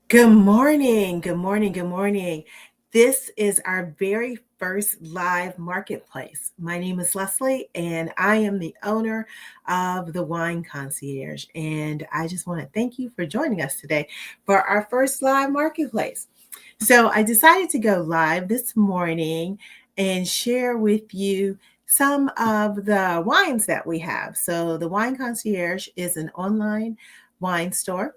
Good morning. Good morning. Good morning. This is our very first live marketplace. My name is Leslie, and I am the owner of the Wine Concierge. And I just want to thank you for joining us today for our first live marketplace. So, I decided to go live this morning and share with you some of the wines that we have. So, the Wine Concierge is an online wine store,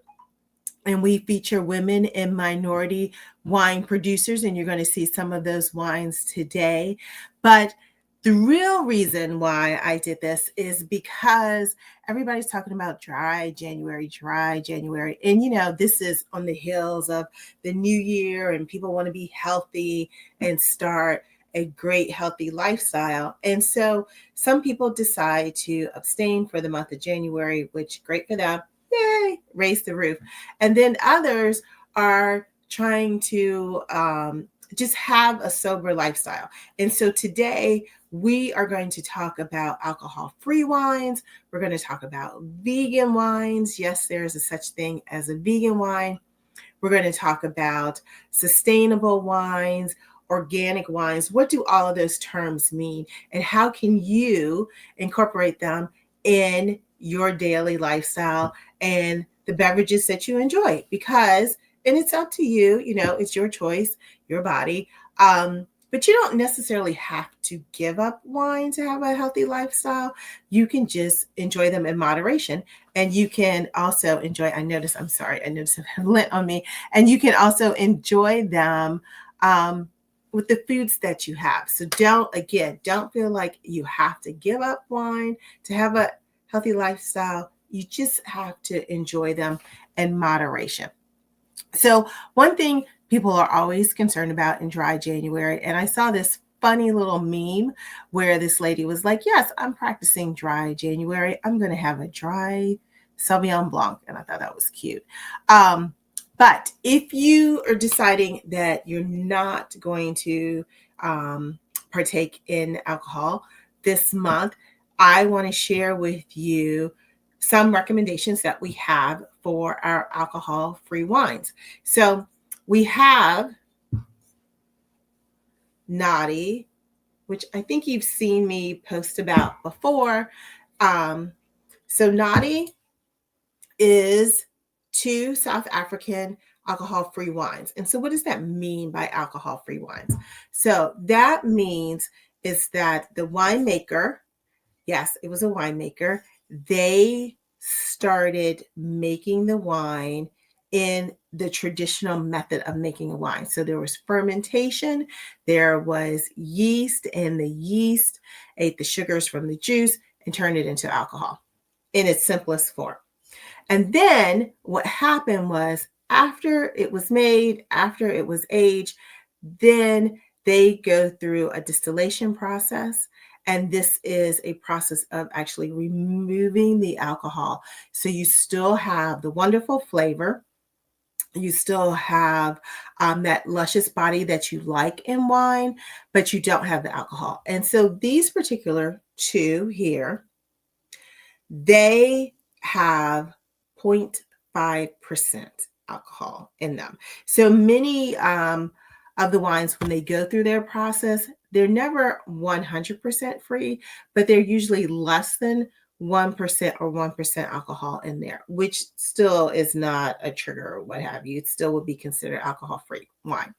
and we feature women and minority wine producers, and you're going to see some of those wines today. But the real reason why I did this is because everybody's talking about dry January. And this is on the heels of the new year, and people want to be healthy and start a great healthy lifestyle. And so some people decide to abstain for the month of January, which great for them. Yay, raise the roof. And then others are trying to just have a sober lifestyle. And so today we are going to talk about alcohol-free wines. We're going to talk about vegan wines. Yes, there is a such thing as a vegan wine. We're going to talk about sustainable wines, organic wines. What do all of those terms mean? And how can you incorporate them in your daily lifestyle and the beverages that you enjoy? Because, and it's up to you, it's your choice, your body. But you don't necessarily have to give up wine to have a healthy lifestyle. You can just enjoy them in moderation. And you can also enjoy, I notice I have lint on me. And you can also enjoy them with the foods that you have. So don't feel like you have to give up wine to have a healthy lifestyle. You just have to enjoy them in moderation. So one thing people are always concerned about in dry January, and I saw this funny little meme where this lady was like, yes, I'm practicing dry January. I'm going to have a dry Sauvignon Blanc. And I thought that was cute. But if you are deciding that you're not going to partake in alcohol this month, I want to share with you some recommendations that we have for our alcohol-free wines. So we have Naughty, which I think you've seen me post about before. So Naughty is two South African alcohol-free wines. And so what does that mean by alcohol-free wines? So that means is that the winemaker, yes, it was a winemaker, they started making the wine in the traditional method of making a wine. So there was fermentation, there was yeast, and the yeast ate the sugars from the juice and turned it into alcohol in its simplest form. And then what happened was after it was made, after it was aged, then they go through a distillation process. And this is a process of actually removing the alcohol. So you still have the wonderful flavor. You still have that luscious body that you like in wine, but you don't have the alcohol. And so these particular two here, they have 0.5% alcohol in them. So many of the wines, when they go through their process, they're never 100% free, but they're usually less than 1% or 1% alcohol in there, which still is not a trigger or what have you. It still would be considered alcohol-free wine.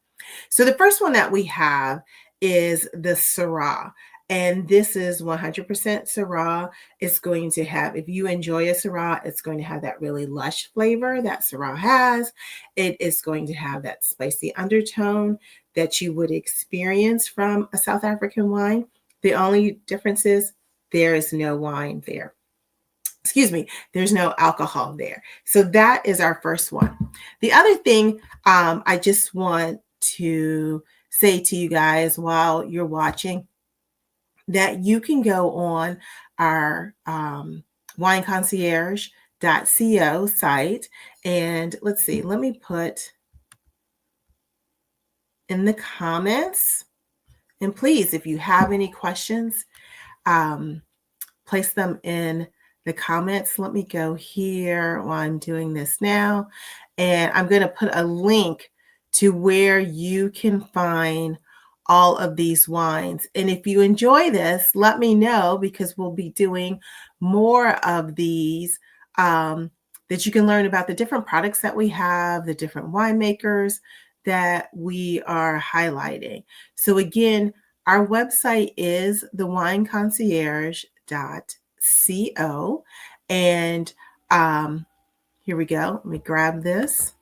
So the first one that we have is the Syrah. And this is 100% Syrah. It's going to have, if you enjoy a Syrah, it's going to have that really lush flavor that Syrah has. It is going to have that spicy undertone that you would experience from a South African wine. The only difference is there is no wine there. Excuse me, there's no alcohol there. So that is our first one. The other thing I just want to say to you guys while you're watching, that you can go on our wineconcierge.co site. And let's see, let me put in the comments. And please, if you have any questions, place them in the comments. Let me go here while I'm doing this now. And I'm going to put a link to where you can find all of these wines. And if you enjoy this, let me know, because we'll be doing more of these, that you can learn about the different products that we have, the different winemakers that we are highlighting. So again, our website is thewineconcierge.co. And here we go. Let me grab this.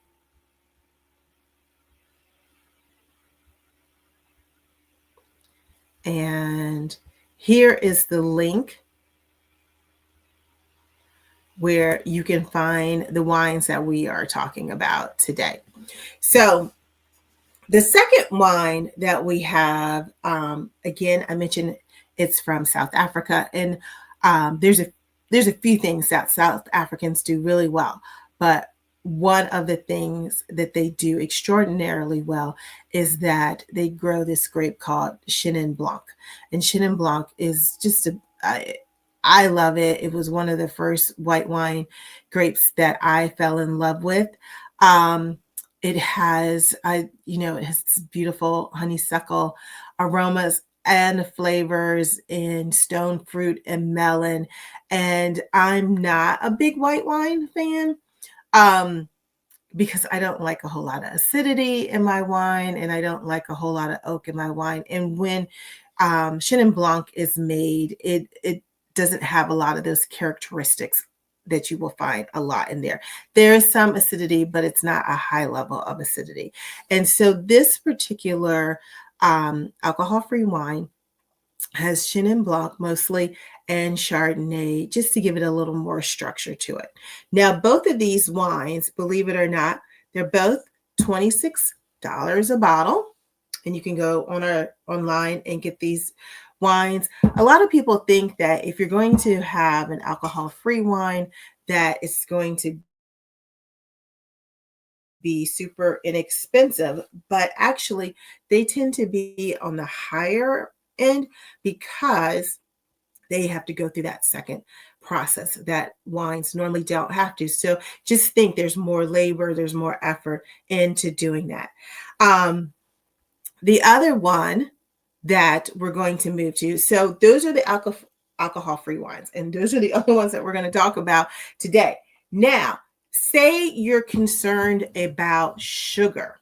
And here is the link where you can find the wines that we are talking about today. So the second wine that we have, again, I mentioned it's from South Africa, and there's a few things that South Africans do really well, but one of the things that they do extraordinarily well is that they grow this grape called Chenin Blanc, and Chenin Blanc is just I love it. It was one of the first white wine grapes that I fell in love with. It has, it has this beautiful honeysuckle aromas and flavors in stone fruit and melon. And I'm not a big white wine fan, because I don't like a whole lot of acidity in my wine, and I don't like a whole lot of oak in my wine. And when Chenin Blanc is made, it doesn't have a lot of those characteristics that you will find a lot in there. There is some acidity, but it's not a high level of acidity. And so this particular alcohol-free wine has Chenin Blanc mostly and Chardonnay, just to give it a little more structure to it. Now, both of these wines, believe it or not, they're both $26 a bottle. And you can go online and get these wines. A lot of people think that if you're going to have an alcohol-free wine, that it's going to be super inexpensive, but actually they tend to be on the higher end, because they have to go through that second process that wines normally don't have to. So just think there's more labor, there's more effort into doing that. The other one that we're going to move to, so those are the alcohol-free wines, and those are the other ones that we're going to talk about today. Now, say you're concerned about sugar.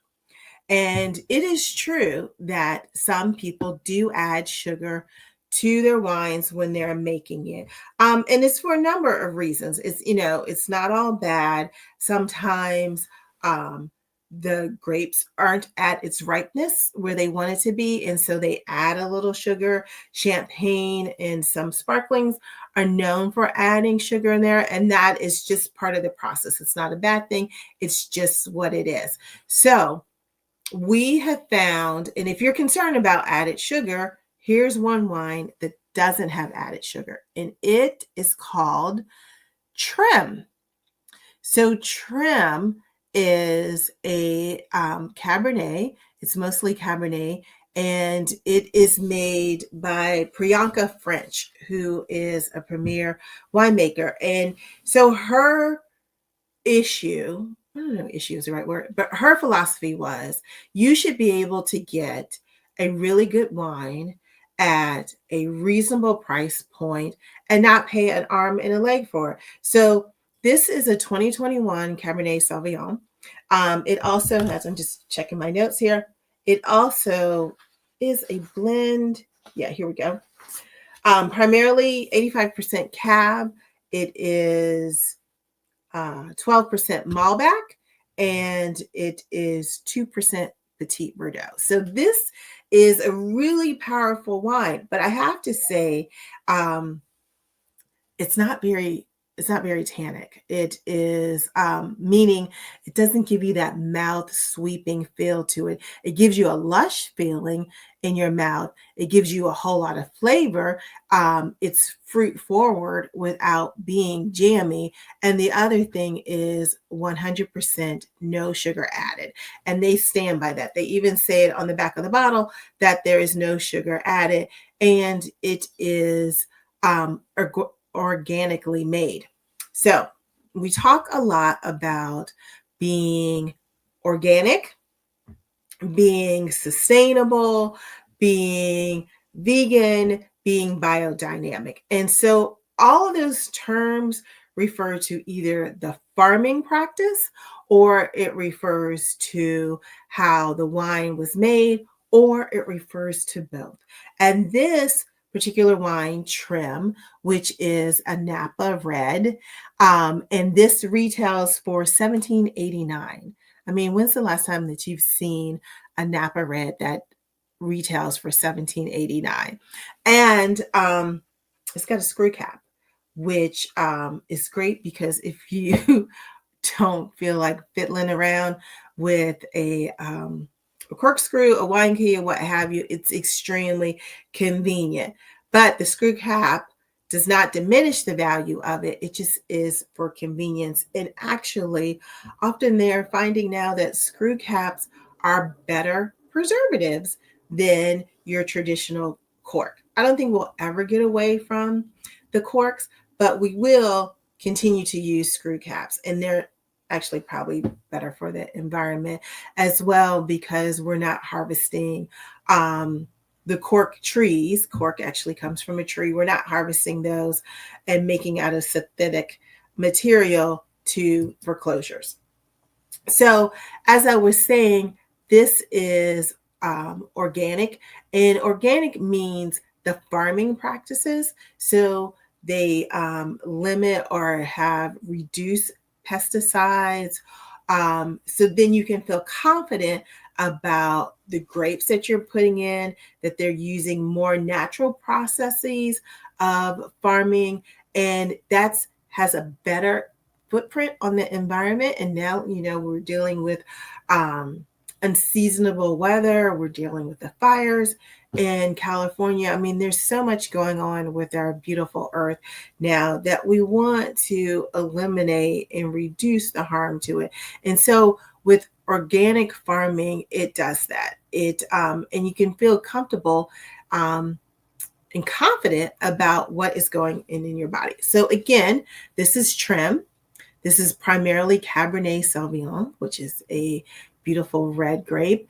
And it is true that some people do add sugar to their wines when they're making it. And it's for a number of reasons. It's not all bad. Sometimes the grapes aren't at its ripeness where they want it to be, and so they add a little sugar. Champagne and some sparklings are known for adding sugar in there, and that is just part of the process. It's not a bad thing. It's just what it is. So we have found, and if you're concerned about added sugar, here's one wine that doesn't have added sugar, and it is called Trim. So Trim is a Cabernet. It's mostly Cabernet, and it is made by Priyanka French, who is a premier winemaker. And so her issue, I don't know, issue is the right word, but her philosophy was you should be able to get a really good wine at a reasonable price point and not pay an arm and a leg for it. So this is a 2021 Cabernet Sauvignon. It also has, I'm just checking my notes here. It also is a blend. Yeah, here we go. Primarily 85% Cab. It is 12% Malbec, and it is 2% Petit Verdot. So this is a really powerful wine, but I have to say, it's not very tannic. It is, meaning it doesn't give you that mouth sweeping feel to it. It gives you a lush feeling in your mouth. It gives you a whole lot of flavor. It's fruit forward without being jammy. And the other thing is 100% no sugar added. And they stand by that. They even say it on the back of the bottle that there is no sugar added. And it is organically made. So we talk a lot about being organic, being sustainable, being vegan, being biodynamic. And so all of those terms refer to either the farming practice or it refers to how the wine was made or it refers to both. And this particular wine trim, which is a Napa Red, and this retails for $17.89. I mean, when's the last time that you've seen a Napa Red that retails for $17.89? And it's got a screw cap, which is great because if you don't feel like fiddling around with a corkscrew, a wine key, or what have you, it's extremely convenient. But the screw cap does not diminish the value of it. It just is for convenience. And actually, often they're finding now that screw caps are better preservatives than your traditional cork. I don't think we'll ever get away from the corks, but we will continue to use screw caps. And they're actually probably better for the environment as well because we're not harvesting the cork trees. Cork actually comes from a tree. We're not harvesting those and making out of synthetic material to foreclosures. So, as I was saying, this is organic, and organic means the farming practices. So, they limit or have reduced pesticides. So then you can feel confident about the grapes that you're putting in, that they're using more natural processes of farming, and that's has a better footprint on the environment. And now, we're dealing with unseasonable weather. We're dealing with the fires in California. I mean, there's so much going on with our beautiful earth now that we want to eliminate and reduce the harm to it. And so with organic farming, it does that. And you can feel comfortable and confident about what is going in your body. So again, this is trim. This is primarily Cabernet Sauvignon, which is a beautiful red grape.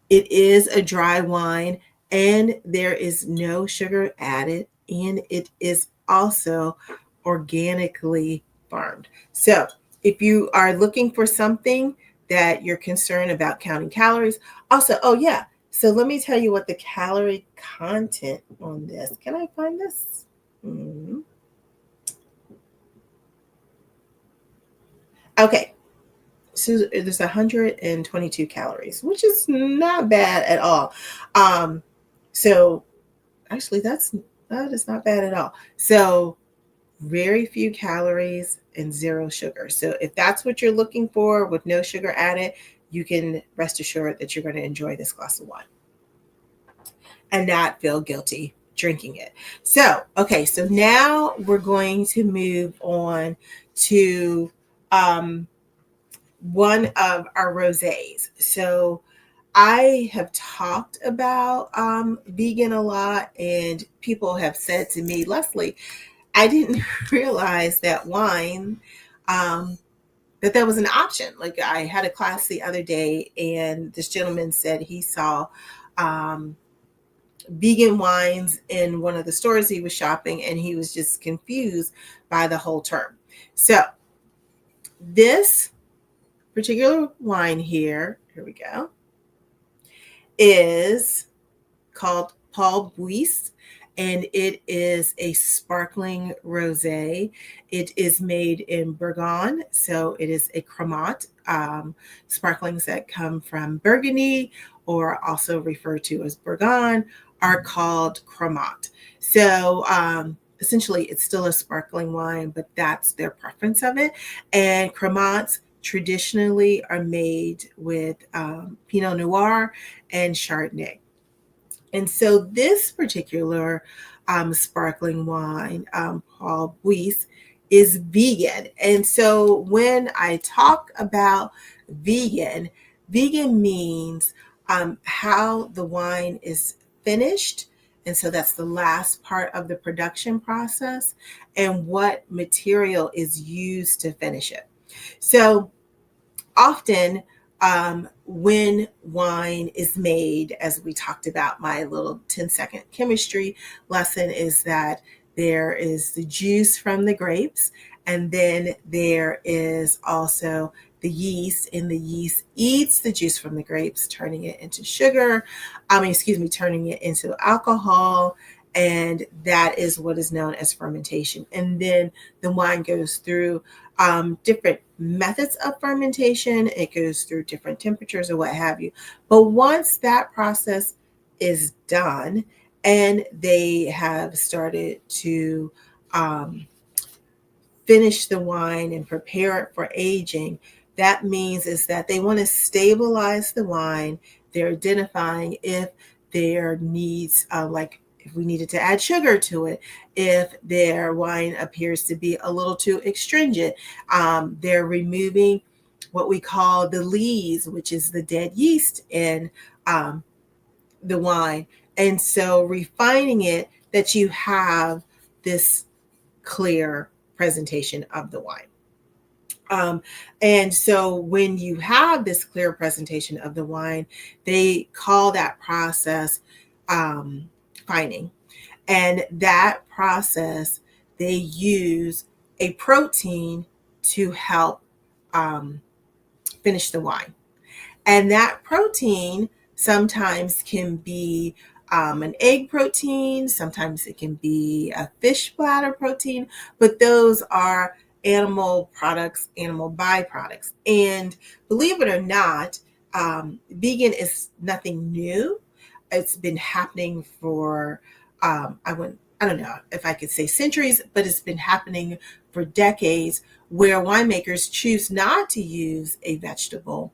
It is a dry wine and there is no sugar added, and it is also organically farmed. So if you are looking for something that you're concerned about counting calories, also, oh yeah, so let me tell you what the calorie content on this. Can I find this? Okay, so there's 122 calories, which is not bad at all. So actually that is not bad at all. So very few calories and zero sugar. So if that's what you're looking for with no sugar added, you can rest assured that you're going to enjoy this glass of wine and not feel guilty drinking it. So, okay, so now we're going to move on to one of our rosés. So I have talked about vegan a lot, and people have said to me, Leslie, I didn't realize that wine, that was an option. Like I had a class the other day, and this gentleman said he saw vegan wines in one of the stores he was shopping, and he was just confused by the whole term. So this particular wine here we go, is called Paul Buis, and it is a sparkling rosé. It is made in Bourgogne, so it is a Cremant. Sparklings that come from Burgundy, or also referred to as Bourgogne, are called Cremant. So essentially, it's still a sparkling wine, but that's their preference of it. And Cremants traditionally are made with Pinot Noir and Chardonnay. And so this particular sparkling wine, Paul Buis, is vegan. And so when I talk about vegan, vegan means how the wine is finished And so that's the last part of the production process, and what material is used to finish it. So often, when wine is made, as we talked about, my little 10-second chemistry lesson is that there is the juice from the grapes, and then there is also the yeast, and the yeast eats the juice from the grapes, turning it into sugar. Turning it into alcohol. And that is what is known as fermentation. And then the wine goes through different methods of fermentation. It goes through different temperatures or what have you. But once that process is done and they have started to finish the wine and prepare it for aging, that means is that they want to stabilize the wine. They're identifying if there needs, like if we needed to add sugar to it, if their wine appears to be a little too astringent. They're removing what we call the lees, which is the dead yeast in the wine. And so refining it that you have this clear presentation of the wine. And so when you have this clear presentation of the wine, they call that process fining. And that process, they use a protein to help finish the wine. And that protein sometimes can be an egg protein, sometimes it can be a fish bladder protein, but those are animal products, animal byproducts. And believe it or not, vegan is nothing new. It's been happening for, I don't know if I could say centuries, but it's been happening for decades, where winemakers choose not to use a vegetable,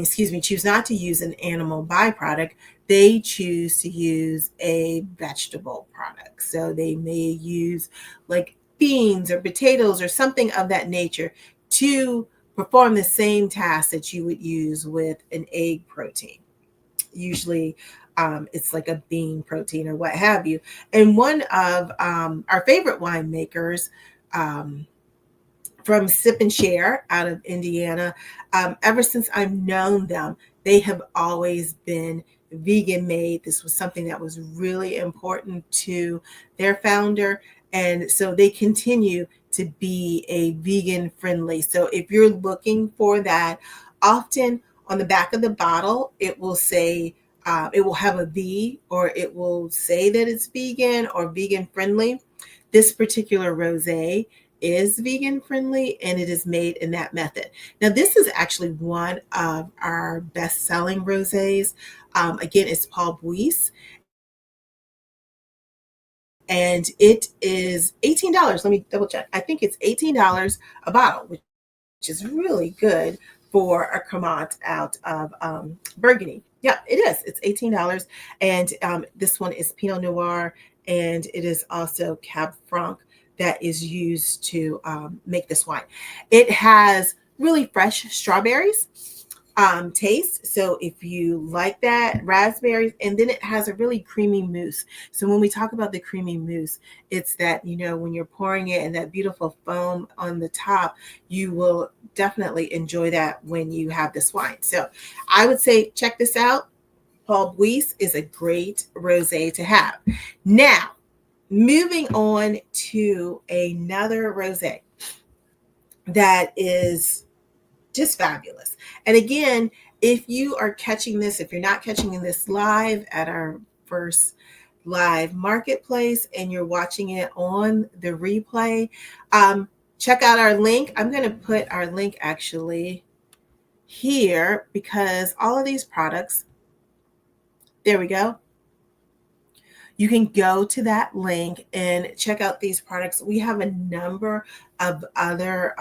choose not to use an animal byproduct. They choose to use a vegetable product. So they may use like beans or potatoes or something of that nature to perform the same task that you would use with an egg protein. Usually it's like a bean protein or what have you. And one of our favorite winemakers, from Sip and Share out of Indiana. Ever since I've known them, they have always been vegan made. This was something that was really important to their founder. And so they continue to be a vegan friendly. So if you're looking for that, often on the back of the bottle, it will say, it will have a V, or it will say that it's vegan or vegan friendly. This particular rosé is vegan friendly, and it is made in that method. Now, this is actually one of our best-selling rosés. Again, it's Paul Buis, and it is $18. Let me double check. I think it's $18 a bottle, which is really good for a Cremant out of Burgundy. Yeah, it is. It's $18. And this one is Pinot Noir, and it is also Cab Franc that is used to make this wine. It has really fresh strawberries taste. So if you like that, raspberries, and then it has a really creamy mousse. So when we talk about the creamy mousse, it's that, when you're pouring it and that beautiful foam on the top, you will definitely enjoy that when you have this wine. So I would say check this out. Paul Buis is a great rosé to have. Now, moving on to another rosé that is just fabulous. And again, if you are catching this, if you're not catching this live at our first live marketplace and you're watching it on the replay, check out our link. I'm going to put our link actually here, because all of these products, there we go. You can go to that link and check out these products. We have a number of other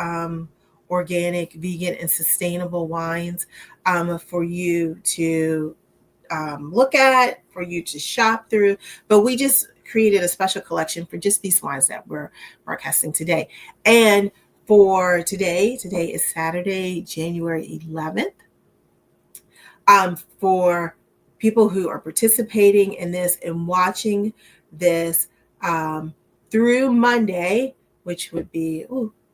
organic, vegan, and sustainable wines for you to look at, for you to shop through. But we just created a special collection for just these wines that we're broadcasting today. And for today is Saturday, January 11th. For people who are participating in this and watching this through Monday, which would be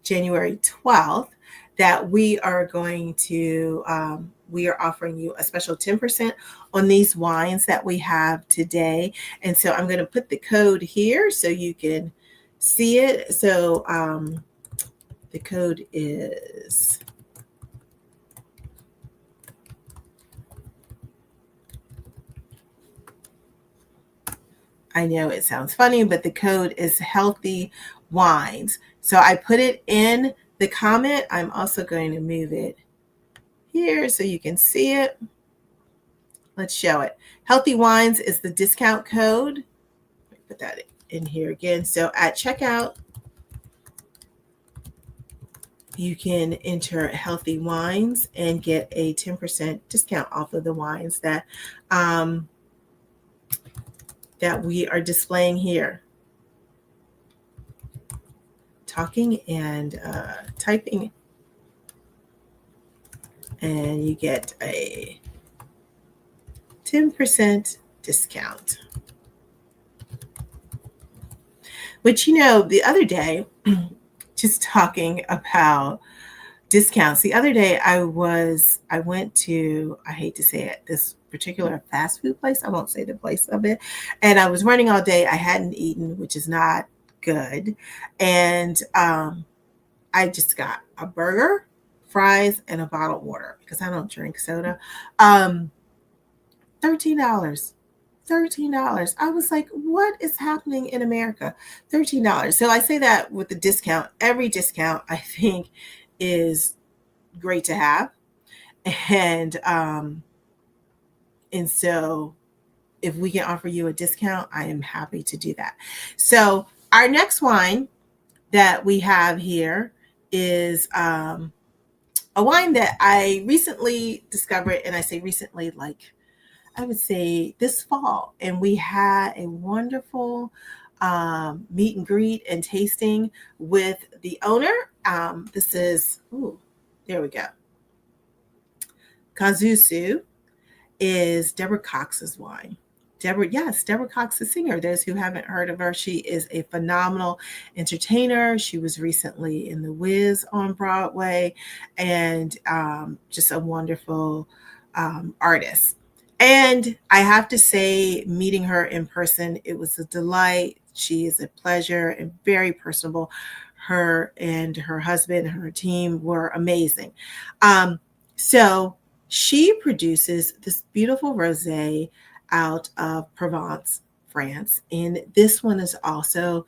January 12th, that we are offering you a special 10% on these wines that we have today. And so I'm going to put the code here so you can see it. So the code is I know it sounds funny, but the code is healthy wines. So I put it in the comment. I'm also going to move it here so you can see it. Let's show it. Healthy wines is the discount code. Put that in here again. So at checkout, you can enter healthy wines and get a 10% discount off of the wines that we are displaying here. Talking and typing, and you get a 10% discount. Which, the other day, just talking about discounts, the other day I went to, I hate to say it, this particular fast food place. I won't say the place of it. And I was running all day. I hadn't eaten, which is not good. And I just got a burger, fries, and a bottled water because I don't drink soda. $13. $13. I was like, what is happening in America? $13. So I say that with the discount. Every discount, I think, is great to have. And so if we can offer you a discount, I am happy to do that. So our next wine that we have here is a wine that I recently discovered, and I say recently, like I would say this fall, and we had a wonderful meet and greet and tasting with the owner. This is, there we go. Kazusu is Deborah Cox's wine. Deborah Cox, the singer. Those who haven't heard of her, she is a phenomenal entertainer. She was recently in The Wiz on Broadway, and just a wonderful artist. And I have to say, meeting her in person, it was a delight. She is a pleasure and very personable. Her and her husband and her team were amazing. So she produces this beautiful rosé out of Provence, France. And this one is also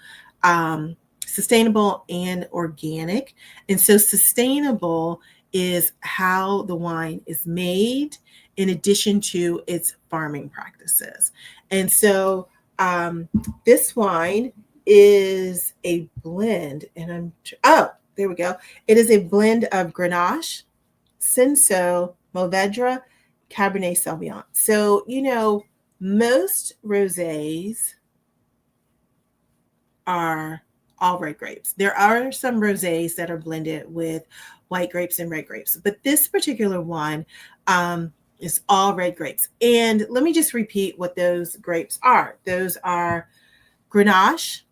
sustainable and organic. And so sustainable is how the wine is made in addition to its farming practices. And so this wine is a blend, and there we go. It is a blend of Grenache, Cinsault, Mourvedre, Cabernet Sauvignon. So, most rosés are all red grapes. There are some rosés that are blended with white grapes and red grapes, but this particular one is all red grapes. And let me just repeat what those grapes are. Those are Grenache,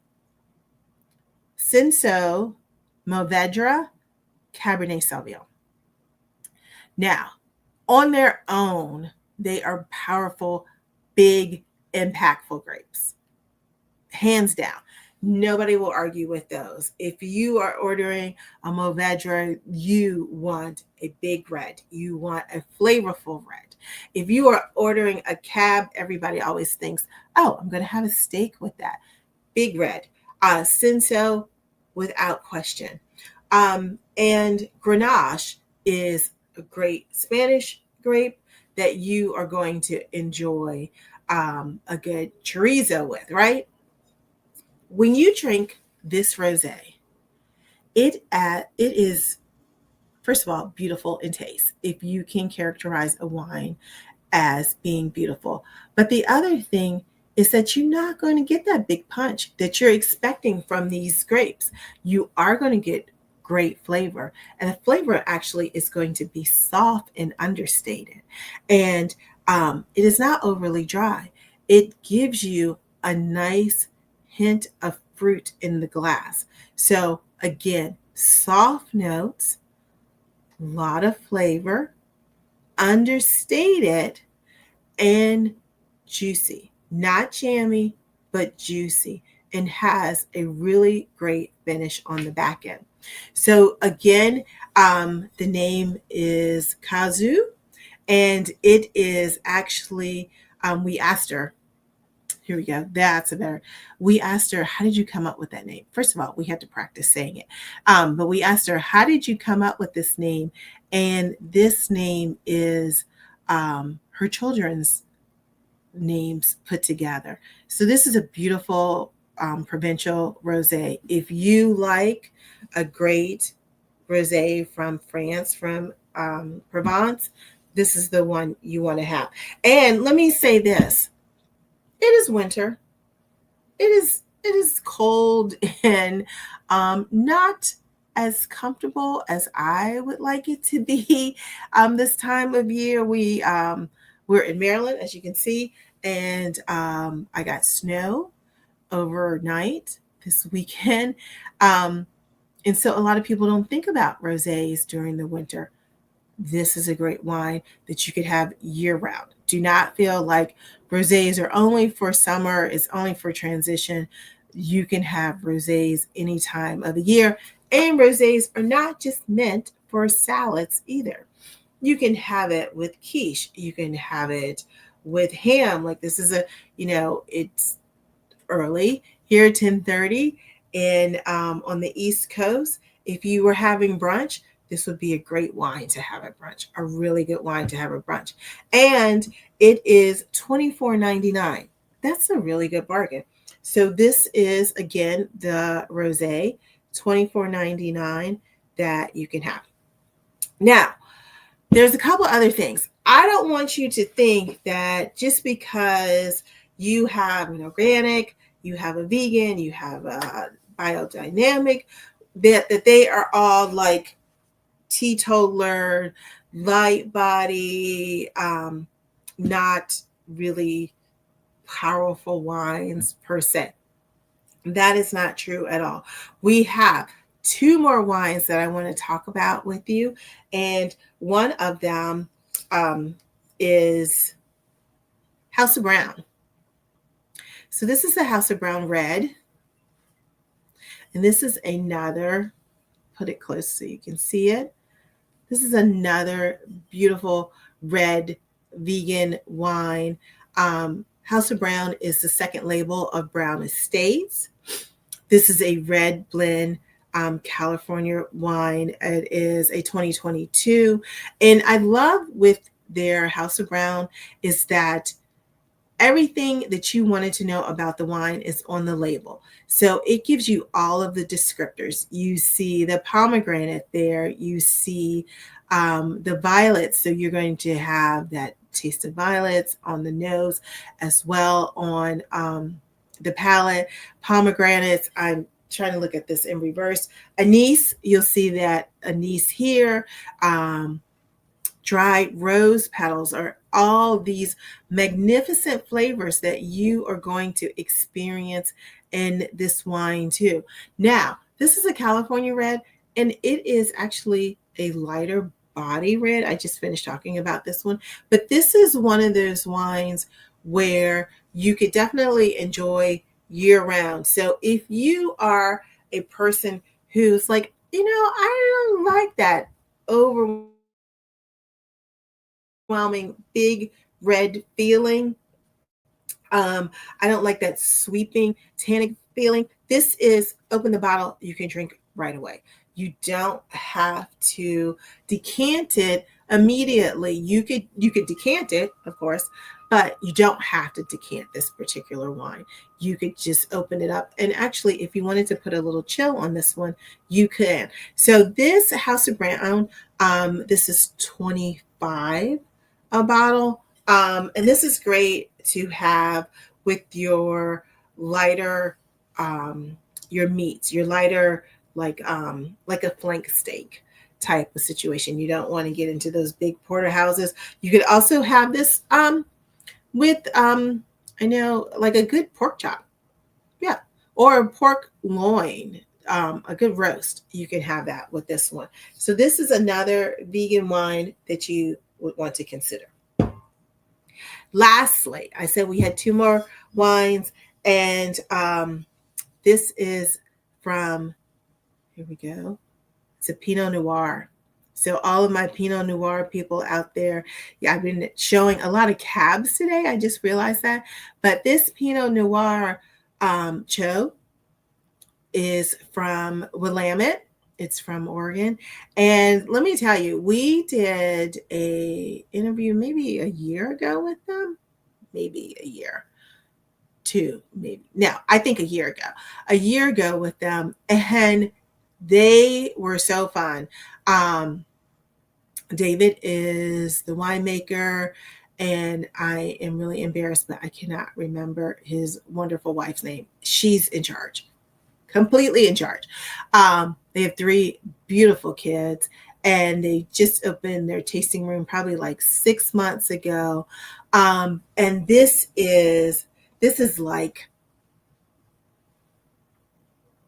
Cinsault, Mourvedre, Cabernet Sauvignon. Now, on their own, they are powerful, big, impactful grapes. Hands down. Nobody will argue with those. If you are ordering a Mourvedre, you want a big red. You want a flavorful red. If you are ordering a Cab, everybody always thinks, oh, I'm going to have a steak with that. Big red. Cinsault, without question. And Grenache is a great Spanish grape that you are going to enjoy a good chorizo with, right? When you drink this rosé, it is, first of all, beautiful in taste, if you can characterize a wine as being beautiful. But the other thing is that you're not going to get that big punch that you're expecting from these grapes. You are going to get great flavor, and the flavor actually is going to be soft and understated. And It is not overly dry. It gives you a nice hint of fruit in the glass. So again, soft notes, a lot of flavor, understated, and juicy. Not jammy, but juicy, and has a really great finish on the back end. So again, the name is Kazu, and it is actually, we asked her, here we go, that's a better, we asked her, how did you come up with that name? First of all, we had to practice saying it. But we asked her, how did you come up with this name? And this name is her children's names put together. So this is a beautiful provincial rosé. If you like a great rosé from France, from Provence, this is the one you want to have. And let me say this: it is winter. It is cold and not as comfortable as I would like it to be. This time of year, we're in Maryland, as you can see, and I got snow overnight this weekend. Um, and so a lot of people don't think about rosés during the winter. This is a great wine that you could have year round. Do not feel like rosés are only for summer, it's only for transition. You can have rosés any time of the year. And rosés are not just meant for salads either. You can have it with quiche. You can have it with ham. Like this is it's early here, 10:30, and on the East Coast. If you were having brunch, this would be a great wine to have at brunch, a really good wine to have at brunch. And it is $24.99. That's a really good bargain. So this is, again, the rosé, $24.99 that you can have. Now, there's a couple other things. I don't want you to think that just because you have an organic, you have a vegan, you have a biodynamic, that they are all like teetotaler, light body, not really powerful wines per se. That is not true at all. We have two more wines that I want to talk about with you. And one of them is House of Brown. So this is the House of Brown Red. And this is another, put it close so you can see it. This is another beautiful red vegan wine. House of Brown is the second label of Brown Estates. This is a red blend California wine. It is a 2022. And I love with their House of Brown is that everything that you wanted to know about the wine is on the label. So it gives you all of the descriptors. You see the pomegranate there. You see the violets. So you're going to have that taste of violets on the nose as well on the palate. Pomegranates, I'm trying to look at this in reverse. Anise, you'll see that anise here. Dried rose petals are all these magnificent flavors that you are going to experience in this wine too. Now, this is a California red, and it is actually a lighter body red. I just finished talking about this one, but this is one of those wines where you could definitely enjoy year round. So if you are a person who's like, I don't like that overwhelming big red feeling, I don't like that sweeping tannic feeling. This is open the bottle, you can drink right away. You don't have to decant it immediately. You could decant it, of course, but you don't have to decant this particular wine. You could just open it up. And actually, if you wanted to put a little chill on this one, you can. So this House of Brown, this is 25 a bottle. And this is great to have with your lighter, your meats, your lighter, like a flank steak type of situation. You don't want to get into those big porterhouses. You could also have this with I know, like a good pork chop. Yeah. Or a pork loin, a good roast. You can have that with this one. So this is another vegan wine that you would want to consider. Lastly, I said we had two more wines, and this is from, here we go. It's a Pinot Noir. So all of my Pinot Noir people out there, yeah, I've been showing a lot of cabs today. I just realized that. But this Pinot Noir Cho is from Willamette. It's from Oregon. And let me tell you, we did a interview maybe a year ago with them. Maybe a year. Two, maybe. No, I think a year ago with them. And they were so fun. David is the winemaker, and I am really embarrassed that I cannot remember his wonderful wife's name. She's in charge, completely in charge. They have three beautiful kids, and they just opened their tasting room probably like 6 months ago. And this is like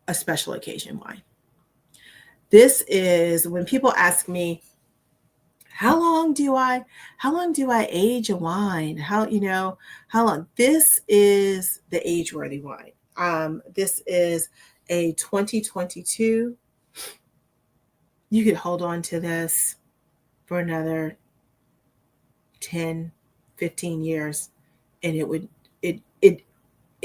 a special occasion wine. This is when people ask me, how long do I age a wine? How long? This is the age-worthy wine. This is a 2022. You could hold on to this for another 10, 15 years, and it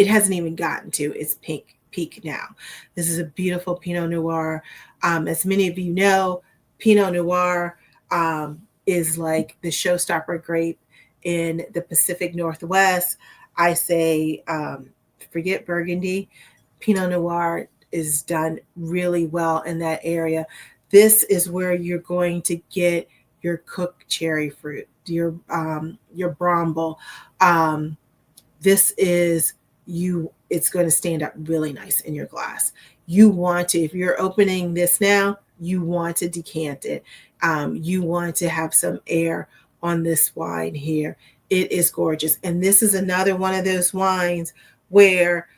hasn't even gotten to its peak now. This is a beautiful Pinot Noir. As many of you know, Pinot Noir is like the showstopper grape in the Pacific Northwest. I say, forget Burgundy. Pinot Noir is done really well in that area. This is where you're going to get your cooked cherry fruit, your bramble. This is it's going to stand up really nice in your glass. You want to, if you're opening this now, you want to decant it. You want to have some air on this wine here. It is gorgeous. And this is another one of those wines where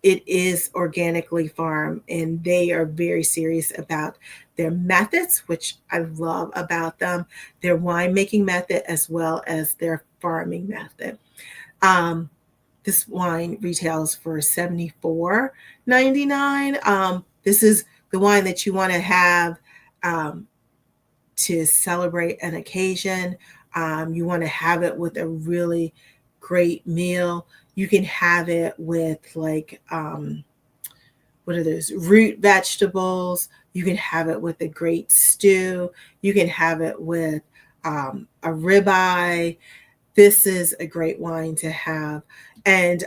it is organically farmed, and they are very serious about their methods, which I love about them, their winemaking method as well as their farming method. This wine retails for $74.99. This is the wine that you want to have to celebrate an occasion. You want to have it with a really great meal. You can have it with like, what are those, root vegetables. You can have it with a great stew. You can have it with a ribeye. This is a great wine to have. And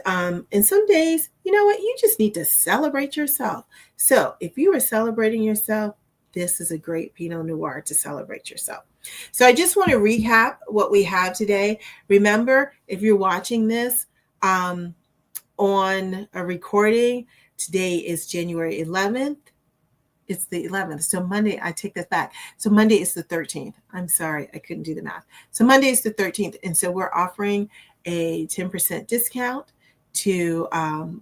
some days, you know what, you just need to celebrate yourself. So if you are celebrating yourself, this is a great Pinot Noir to celebrate yourself. So I just want to recap what we have today. Remember, if you're watching this on a recording, today is January 11th. It's the 11th. So Monday, I take that back. So Monday is the 13th. I'm sorry, I couldn't do the math. So Monday is the 13th. And so we're offering a 10% discount to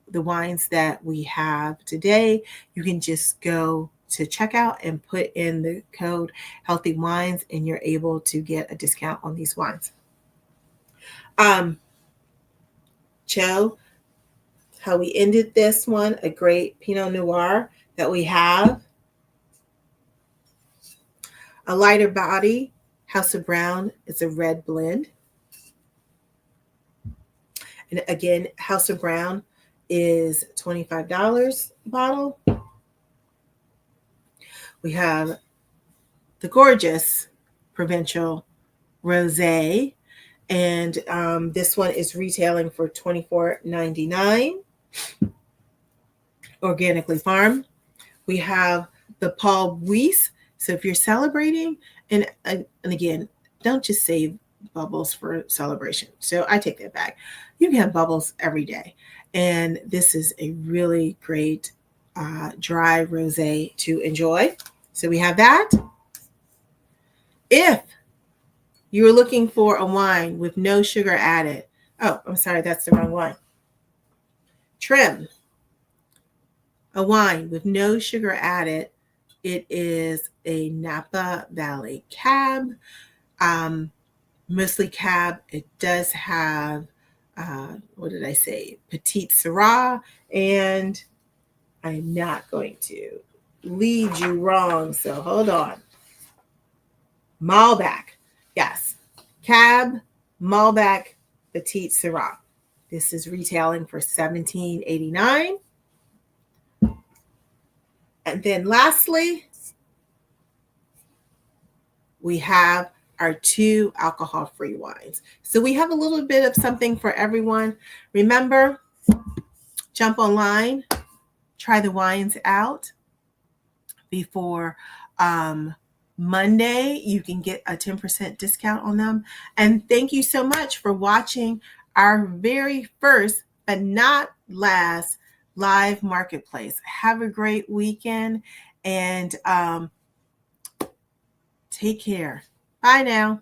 the wines that we have today. You can just go to checkout and put in the code Healthy Wines, and you're able to get a discount on these wines. Cho, how we ended this one, a great Pinot Noir that we have. A lighter body, House of Brown. It's a red blend. And again, House of Brown is $25 a bottle. We have the gorgeous Provincial Rosé, and this one is retailing for $24.99. Organically farmed. We have the Paul Buisse. So if you're celebrating, and again, don't just save bubbles for celebration. So I take that back. You can have bubbles every day. And this is a really great dry rosé to enjoy. So we have that. If you're looking for a wine with no sugar added, oh, I'm sorry, that's the wrong one. Trim, a wine with no sugar added. It is a Napa Valley Cab, mostly Cab. It does have, what did I say? Petite Syrah, and I'm not going to lead you wrong, so hold on. Malbec, yes, Cab, Malbec, Petite Syrah. This is retailing for $17.89. And then lastly, we have our 2 alcohol-free wines. So we have a little bit of something for everyone. Remember, jump online, try the wines out before Monday. You can get a 10% discount on them. And thank you so much for watching our very first, but not last, live marketplace. Have a great weekend and take care. Bye now.